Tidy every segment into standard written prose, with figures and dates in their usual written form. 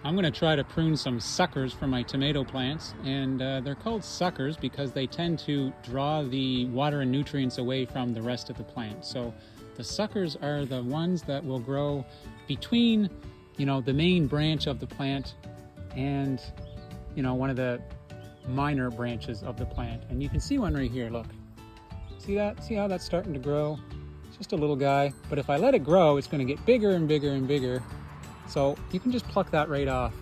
I'm going to try to prune some suckers for my tomato plants, and they're called suckers because they tend to draw the water and nutrients away from the rest of the plant. So the suckers are the ones that will grow between, the main branch of the plant and, one of the minor branches of the plant. And you can see one right here, look. See that? See how that's starting to grow? It's just a little guy, but if I let it grow, it's going to get bigger and bigger and bigger. So you can just pluck that right off.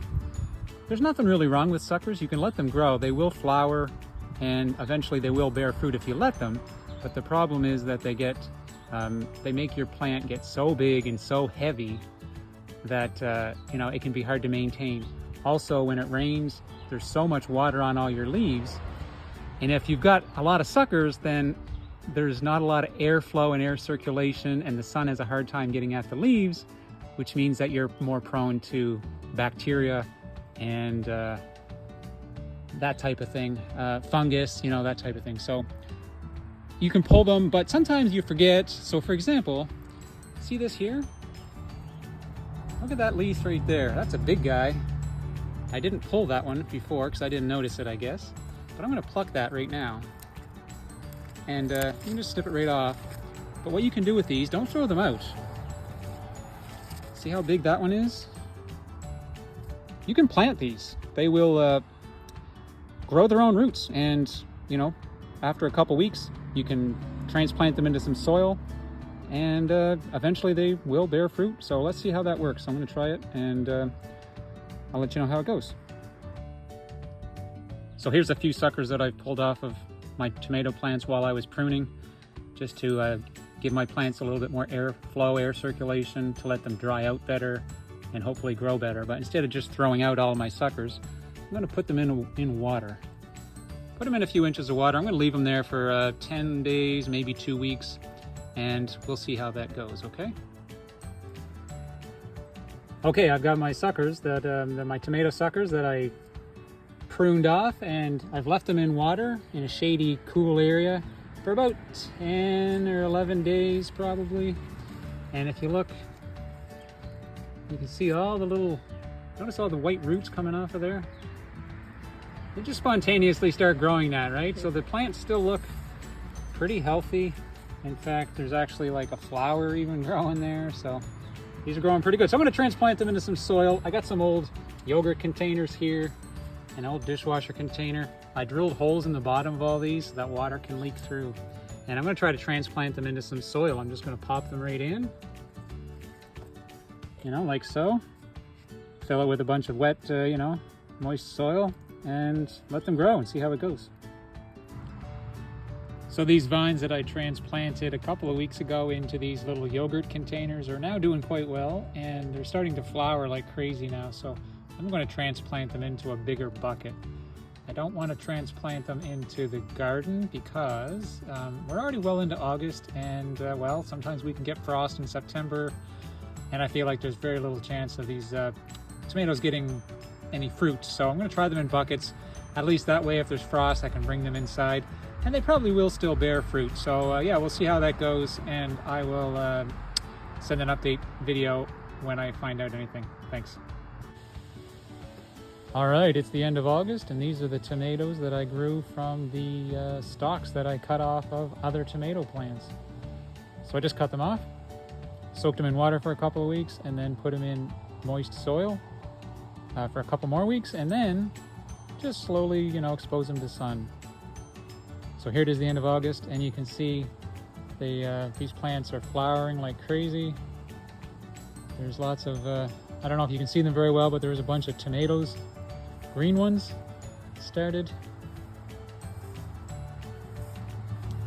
There's nothing really wrong with suckers. You can let them grow. They will flower and eventually they will bear fruit if you let them. But the problem is that they make your plant get so big and so heavy that it can be hard to maintain. Also, when it rains, there's so much water on all your leaves. And if you've got a lot of suckers, then there's not a lot of airflow and air circulation, and the sun has a hard time getting at the leaves, which means that you're more prone to bacteria and that type of thing, fungus, that type of thing. So you can pull them, but sometimes you forget. So for example, see this here? Look at that leaf right there. That's a big guy. I didn't pull that one before because I didn't notice it, I guess. But I'm gonna pluck that right now. And you can just snip it right off. But what you can do with these, don't throw them out. See how big that one is? You can plant these. They will grow their own roots, and after a couple weeks you can transplant them into some soil, and eventually they will bear fruit. So let's see how that works. I'm going to try it, and I'll let you know how it goes. So here's a few suckers that I've pulled off of my tomato plants while I was pruning, just to give my plants a little bit more airflow, air circulation, to let them dry out better and hopefully grow better. But instead of just throwing out all of my suckers, I'm going to put them in water. Put them in a few inches of water. I'm going to leave them there for 10 days, maybe 2 weeks, and we'll see how that goes, okay? Okay, I've got my suckers, my tomato suckers that I pruned off, and I've left them in water in a shady, cool area for about 10 or 11 days probably. And if you look, you can see all the notice all the white roots coming off of there? They just spontaneously start growing that, right? So the plants still look pretty healthy. In fact, there's actually like a flower even growing there. So these are growing pretty good. So I'm gonna transplant them into some soil. I got some old yogurt containers here, an old dishwasher container. I drilled holes in the bottom of all these so that water can leak through. And I'm gonna try to transplant them into some soil. I'm just gonna pop them right in, like so. Fill it with a bunch of wet, moist soil, and let them grow and see how it goes. So these vines that I transplanted a couple of weeks ago into these little yogurt containers are now doing quite well, and they're starting to flower like crazy now. So I'm going to transplant them into a bigger bucket. I don't want to transplant them into the garden because we're already well into August, and well, sometimes we can get frost in September, and I feel like there's very little chance of these tomatoes getting any fruit. So I'm going to try them in buckets. At least that way, if there's frost, I can bring them inside, and they probably will still bear fruit. So yeah, we'll see how that goes, and I will send an update video when I find out anything. Thanks. All right, it's the end of August, and these are the tomatoes that I grew from the stalks that I cut off of other tomato plants. So I just cut them off, soaked them in water for a couple of weeks, and then put them in moist soil for a couple more weeks, and then just slowly, expose them to sun. So here it is, the end of August, and you can see these plants are flowering like crazy. There's lots of, I don't know if you can see them very well, but there's a bunch of tomatoes, green ones, started.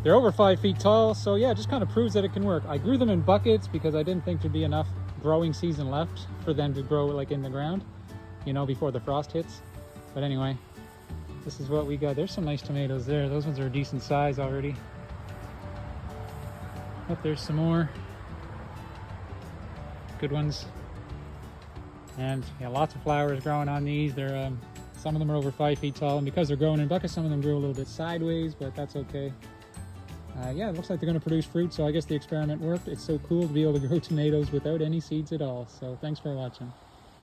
They're over 5 feet tall, so yeah, it just kind of proves that it can work. I grew them in buckets because I didn't think there'd be enough growing season left for them to grow like in the ground, before the frost hits. But anyway, this is what we got. There's some nice tomatoes there. Those ones are a decent size already. Oh, there's some more good ones. And yeah, lots of flowers growing on these. They're some of them are over 5 feet tall, and because they're growing in buckets, some of them grew a little bit sideways, but that's okay. Yeah, it looks like they're going to produce fruit, so I guess the experiment worked. It's so cool to be able to grow tomatoes without any seeds at all. So thanks for watching.